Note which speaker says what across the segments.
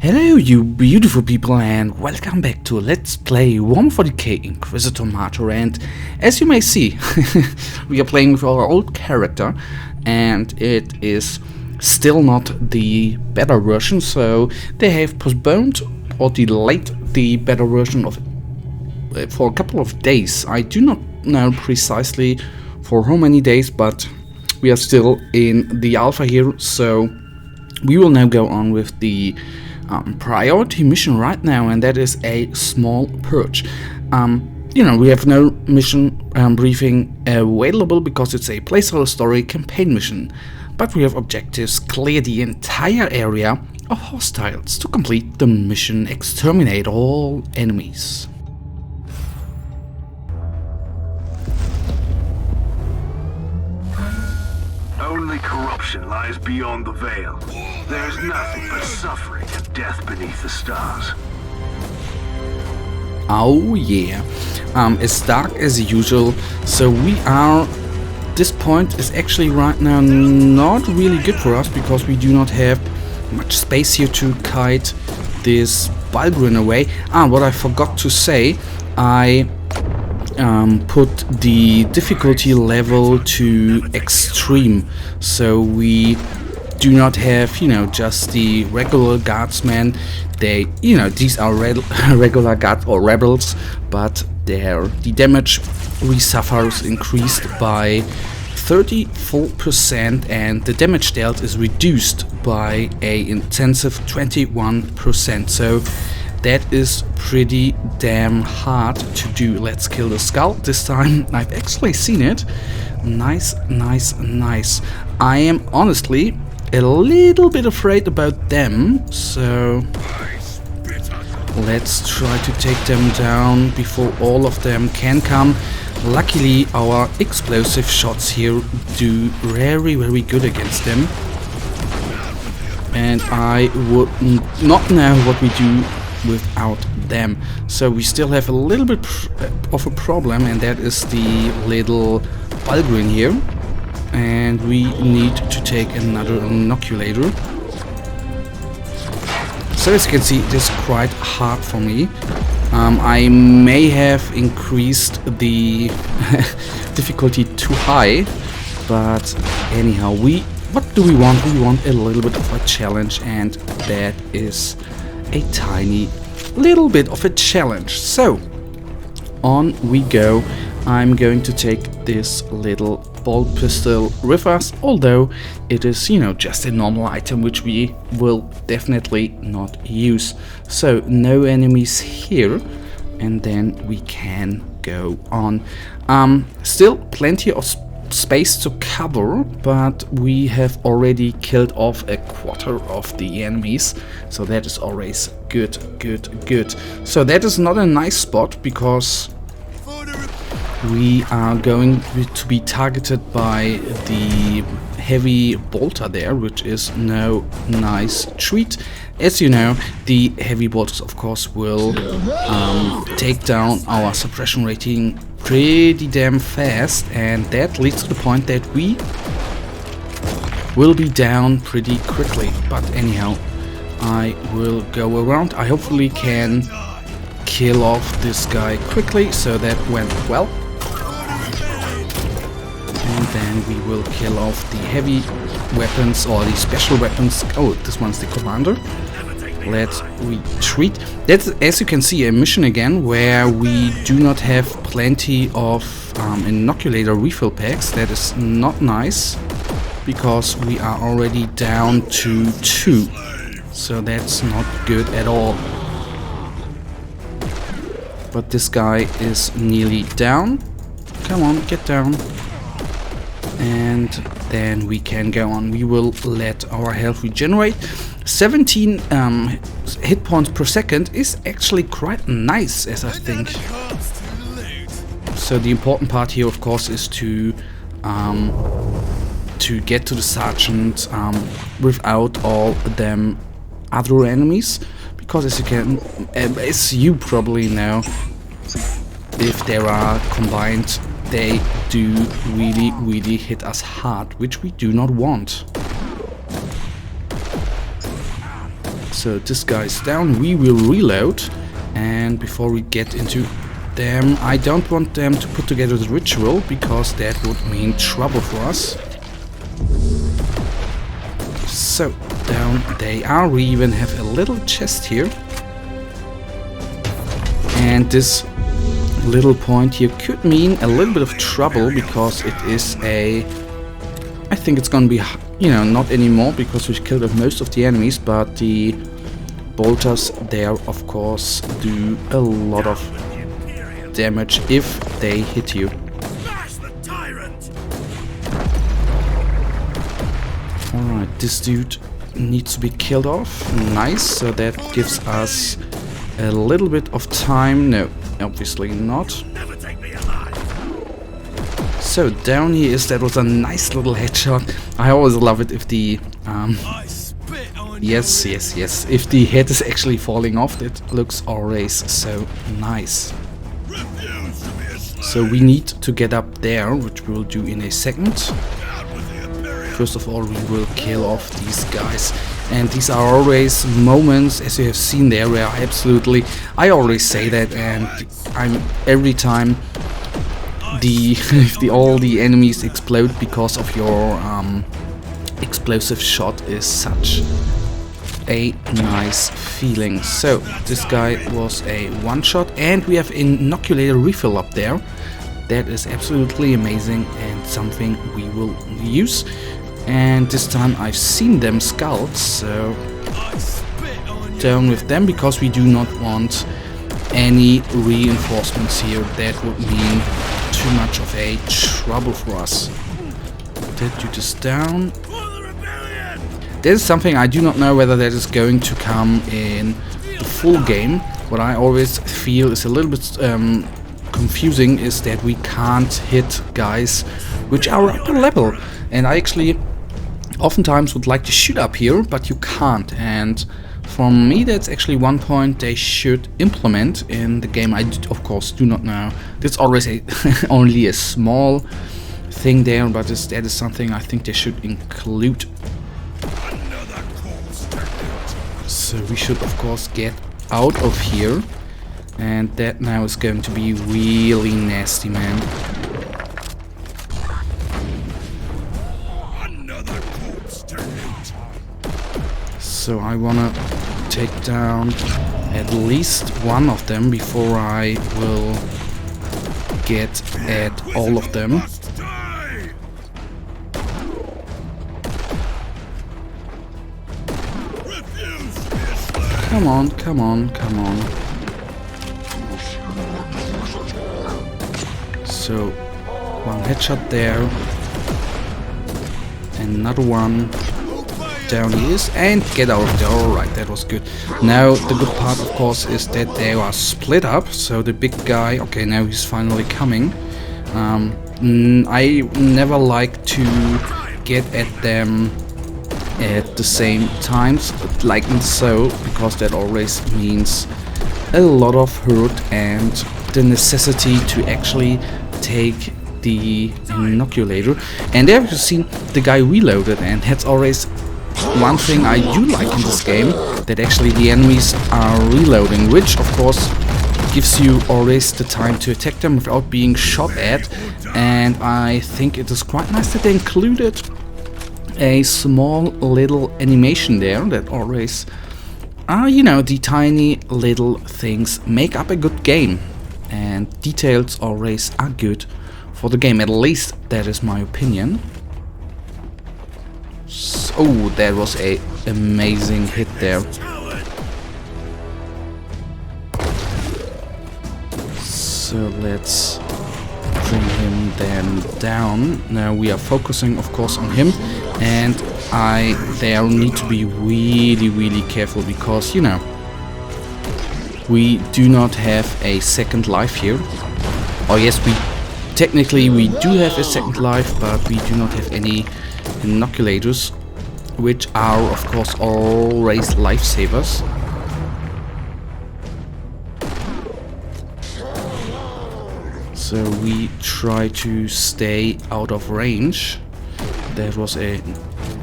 Speaker 1: Hello you beautiful people and welcome back to Let's Play Warhammer 40k Inquisitor Martyr. And as you may see, we are playing with our old character and it is still not the beta version, so they have postponed or delayed the beta version of it for a couple of days. I do not know precisely for how many days, but we are still in the alpha here, so we will now go on with the priority mission right now, and that is a small purge. We have no mission briefing available because it's a placeholder story campaign mission, but we have objectives: clear the entire area of hostiles. To complete the mission, exterminate all enemies.
Speaker 2: Only corruption lies beyond the veil. There's nothing but suffering and death beneath the stars.
Speaker 1: Oh yeah, it's dark as usual, so we are... This point is actually right now not really good for us because we do not have much space here to kite this Bulgrin away. What I forgot to say, I put the difficulty level to extreme, so we do not have, just the regular guardsmen. They, these are regular guards or rebels, but the damage we suffer is increased by 34% and the damage dealt is reduced by a intensive 21%. So that is pretty damn hard to do. Let's kill the skull. This time I've actually seen it. Nice, nice, nice. I am honestly a little bit afraid about them, so let's try to take them down before all of them can come. Luckily our explosive shots here do very, very good against them, and I would not know what we do without them. So we still have a little bit of a problem, and that is the little Bulgrin here, and we need to take another inoculator. So as you can see, it is quite hard for me. I may have increased the difficulty too high, but anyhow, what do we want? We want a little bit of a challenge, and that is a tiny little bit of a challenge. So on we go. I'm going to take this little bolt pistol with us, although it is, just a normal item which we will definitely not use. So no enemies here, and then we can go on. Still plenty of space to cover, but we have already killed off a quarter of the enemies, so that is always good. So that is not a nice spot because we are going to be targeted by the heavy bolter there, which is no nice treat. As you know, the heavy bolters of course will take down our suppression rating pretty damn fast, and that leads to the point that we will be down pretty quickly. But anyhow, I will go around. I hopefully can kill off this guy quickly, so that went well. And then we will kill off the heavy weapons or the special weapons. Oh, this one's the commander. Let's retreat. That's, as you can see, a mission again where we do not have plenty of inoculator refill packs. That is not nice because we are already down to 2. So that's not good at all. But this guy is nearly down. Come on, get down. And then we can go on. We will let our health regenerate. 17 hit points per second is actually quite nice, as I think. So the important part here, of course, is to get to the sergeant without all them other enemies, because as you probably know, if they are combined, they do really hit us hard, which we do not want. So this guy's down, we will reload, and before we get into them, I don't want them to put together the ritual, because that would mean trouble for us. So, down they are. We even have a little chest here. And this little point here could mean a little bit of trouble, because it is a... I think it's gonna be, you know, not anymore, because we've killed off most of the enemies, but the bolters there, of course, do a lot of damage if they hit you. Alright, this dude needs to be killed off. Nice, so that gives us a little bit of time. No, obviously not. So down here is, that was a nice little headshot. I always love it if the yes, if the head is actually falling off, it looks always so nice. So we need to get up there, which we'll do in a second. First of all, we will kill off these guys. And these are always moments, as you have seen there, where I always say that, and every time all the enemies explode because of your explosive shot is such a nice feeling. So this guy was a one-shot, and we have inoculator refill up there. That is absolutely amazing and something we will use. And this time I've seen them scouts, so down with them, because we do not want any reinforcements here. That would mean too much of a trouble for us. That dude is down. That is something I do not know whether that is going to come in the full game. What I always feel is a little bit confusing is that we can't hit guys which are upper level. And I actually oftentimes would like to shoot up here, but you can't. And for me, that's actually one point they should implement in the game. I of course do not know. That's always only a small thing there, but that is something I think they should include. So we should of course get out of here, and that now is going to be really nasty, man. So I wanna take down at least one of them before I will get at all of them. Come on, come on, come on. So, one headshot there. Another one. Down he is, and get out of there. Alright, that was good. Now, the good part, of course, is that they are split up. So the big guy, okay, now he's finally coming. I never like to get at them at the same times, like so, because that always means a lot of hurt and the necessity to actually take the inoculator. And there you've seen the guy reloaded, and that's always one thing I do like in this game, that actually the enemies are reloading, which of course gives you always the time to attack them without being shot at. And I think it is quite nice that they included a small little animation there that always, you know, the tiny little things make up a good game, and details always are good for the game. At least that is my opinion. So, that was a amazing hit there. So let's bring him then down. Now we are focusing of course on him, and there need to be really careful, because you know we do not have a second life here. Oh yes, technically we do have a second life, but we do not have any inoculators, which are of course always lifesavers. So we try to stay out of range. That was a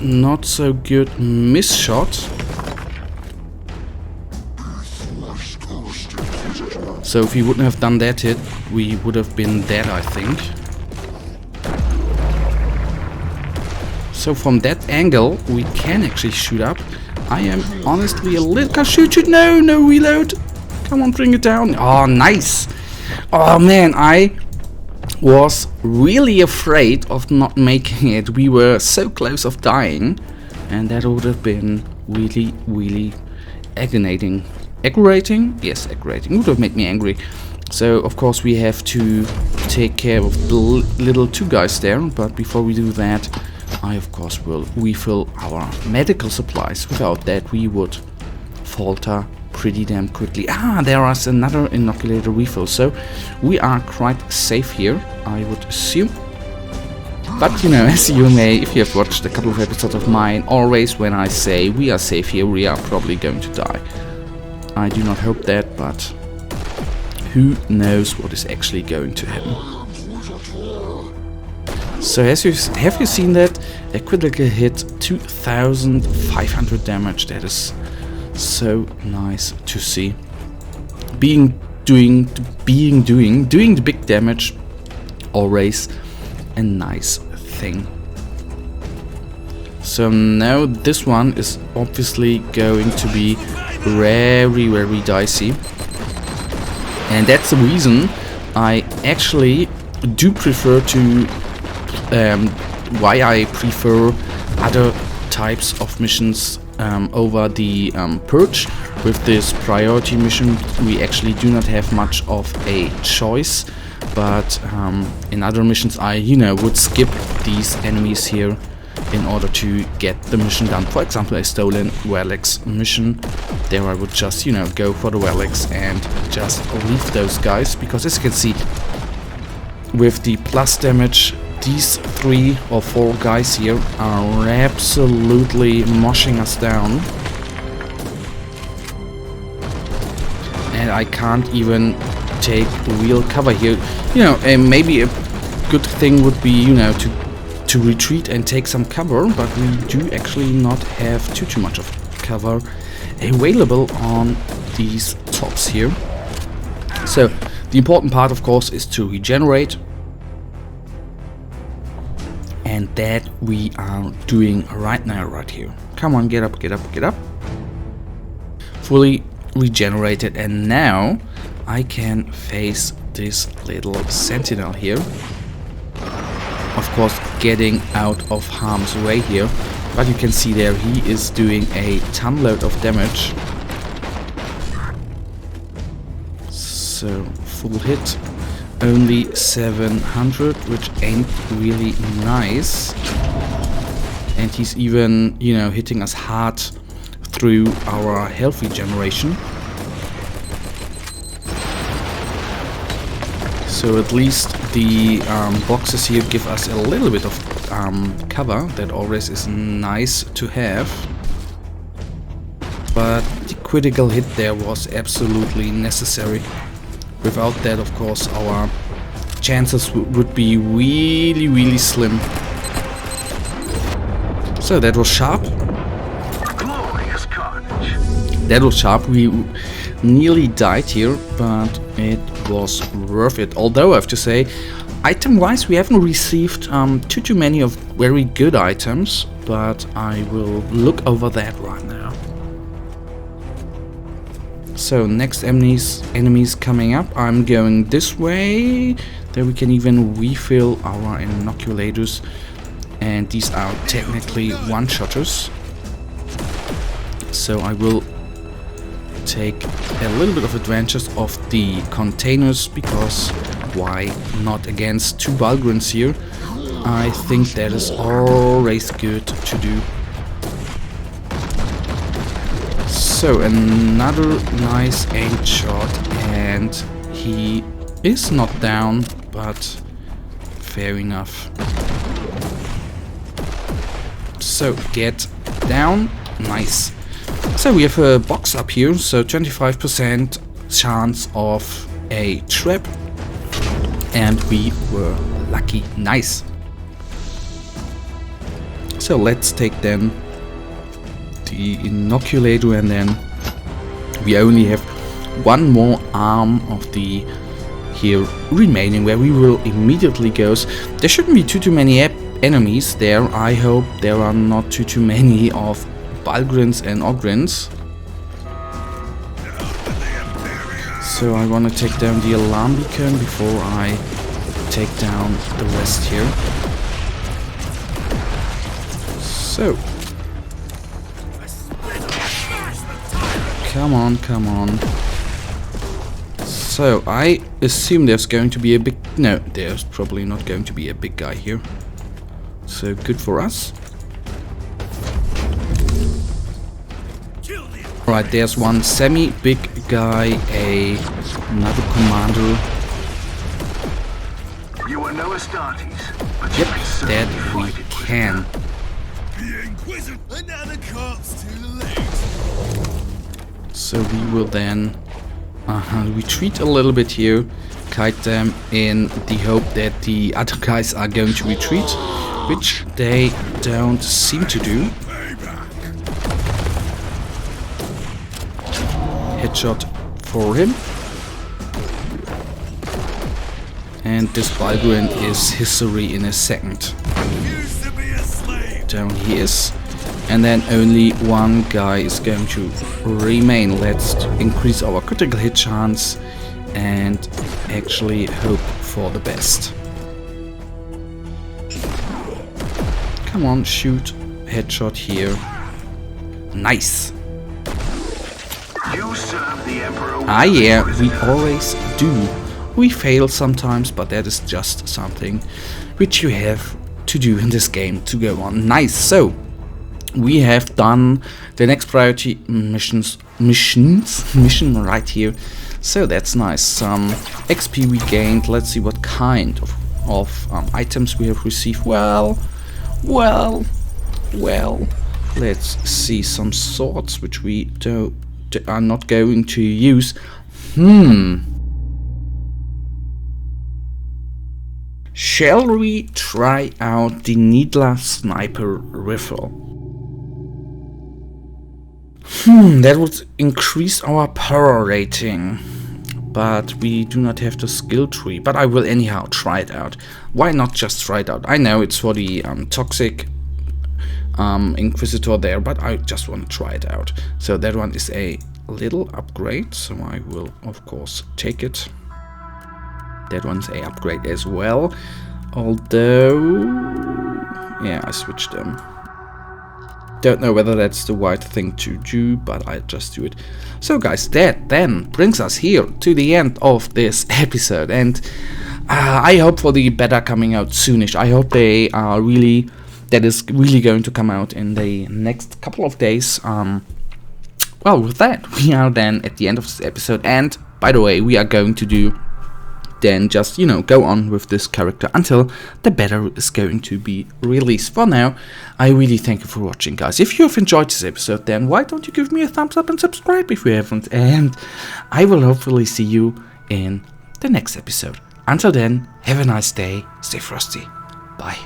Speaker 1: not so good miss shot. So if we wouldn't have done that hit, we would have been dead, I think. So from that angle, we can actually shoot up. I am honestly a little... Shoot, no, reload. Come on, bring it down. Oh, nice. Oh, man, I was really afraid of not making it. We were so close of dying. And that would have been really, really aggravating. Aggravating? Yes, aggravating. Would have made me angry. So, of course, we have to take care of the little two guys there. But before we do that, I, of course, will refill our medical supplies. Without that, we would falter pretty damn quickly. Ah, there is another inoculator refill. So, we are quite safe here, I would assume. But, you know, as you may, if you have watched a couple of episodes of mine, always when I say we are safe here, we are probably going to die. I do not hope that, but who knows what is actually going to happen. So, have you seen that? A critical hit, 2,500 damage. That is so nice to see. Doing the big damage, always a nice thing. So now this one is obviously going to be very, very dicey. And that's the reason I actually do prefer to... why I prefer other types of missions over the Purge. With this priority mission we actually do not have much of a choice, but in other missions I, would skip these enemies here in order to get the mission done. For example, a stolen relics mission. There I would just, go for the relics and just leave those guys, because as you can see, with the plus damage, these 3 or 4 guys here are absolutely moshing us down. And I can't even take real cover here. Maybe a good thing would be, to retreat and take some cover, but we do actually not have too much of cover available on these tops here. So the important part, of course, is to regenerate, and that we are doing right now, right here. Come on, get up, get up, get up. Fully regenerated, and now I can face this little sentinel here. Of course, getting out of harm's way here, but you can see there he is doing a ton load of damage. So full hit, only 700, which ain't really nice. And he's even, hitting us hard through our health regeneration. So at least the boxes here give us a little bit of cover. That always is nice to have. But the critical hit there was absolutely necessary. Without that, of course, our chances would be really, really slim. So that was sharp.
Speaker 2: Glorious carnage.
Speaker 1: That was sharp. We nearly died here, but it was worth it. Although I have to say, item-wise, we haven't received too many of very good items, but I will look over that right now. So next enemies coming up. I'm going this way. There we can even refill our inoculators, and these are technically one-shotters. So I will take a little bit of advantage of the containers, because why not against 2 Valgrims here? I think that is always good to do. So another nice aimed shot, and he is not down, but fair enough. So get down, nice. So we have a box up here, so 25% chance of a trap, and we were lucky, nice. So let's take then the inoculator, and then we only have one more arm of the here remaining, where we will immediately go. There shouldn't be too many enemies there. I hope there are not too many of Balgrins and Ogrins. So I want to take down the alarm beacon before I take down the rest here. So come on, come on. So I assume there's going to be a big... No, there's probably not going to be a big guy here. So good for us. Alright, there's one semi-big guy, another commander.
Speaker 2: You are no Astartes, but
Speaker 1: Yep,
Speaker 2: you can certainly
Speaker 1: that we
Speaker 2: fight it.
Speaker 1: can.
Speaker 3: The Inquisitor, another corpse too late.
Speaker 1: So we will then retreat a little bit here, kite them in the hope that the other guys are going to retreat, which they don't seem to do. Headshot for him. And this Balgrin is history in a second.
Speaker 3: Used to be a slave.
Speaker 1: Down he is. And then only one guy is going to remain. Let's increase our critical hit chance and actually hope for the best. Come on, shoot. Headshot here. Nice.
Speaker 2: You serve the Emperor.
Speaker 1: Ah yeah, we always do. We fail sometimes, but that is just something which you have to do in this game to go on. Nice. So we have done the next priority mission right here. So that's nice. Some XP we gained. Let's see what kind of items we have received. Well. Let's see some swords which we are not going to use. Shall we try out the Needler Sniper Rifle? That would increase our power rating, but we do not have the skill tree. But I will anyhow try it out. Why not just try it out? I know it's for the toxic Inquisitor there, but I just want to try it out. So that one is a little upgrade, so I will of course take it. That one's a upgrade as well, although yeah, I switched them. Don't know whether that's the right thing to do, but I just do it. So guys, that then brings us here to the end of this episode, and I hope for the beta coming out soonish. I hope they are really, that is really going to come out in the next couple of days. Well, with that, we are then at the end of this episode, and by the way, we are going to do then just, you know, go on with this character until the beta is going to be released. For now, I really thank you for watching, guys. If you have enjoyed this episode, then why don't you give me a thumbs up and subscribe if you haven't, and I will hopefully see you in the next episode. Until then, have a nice day, stay frosty, bye.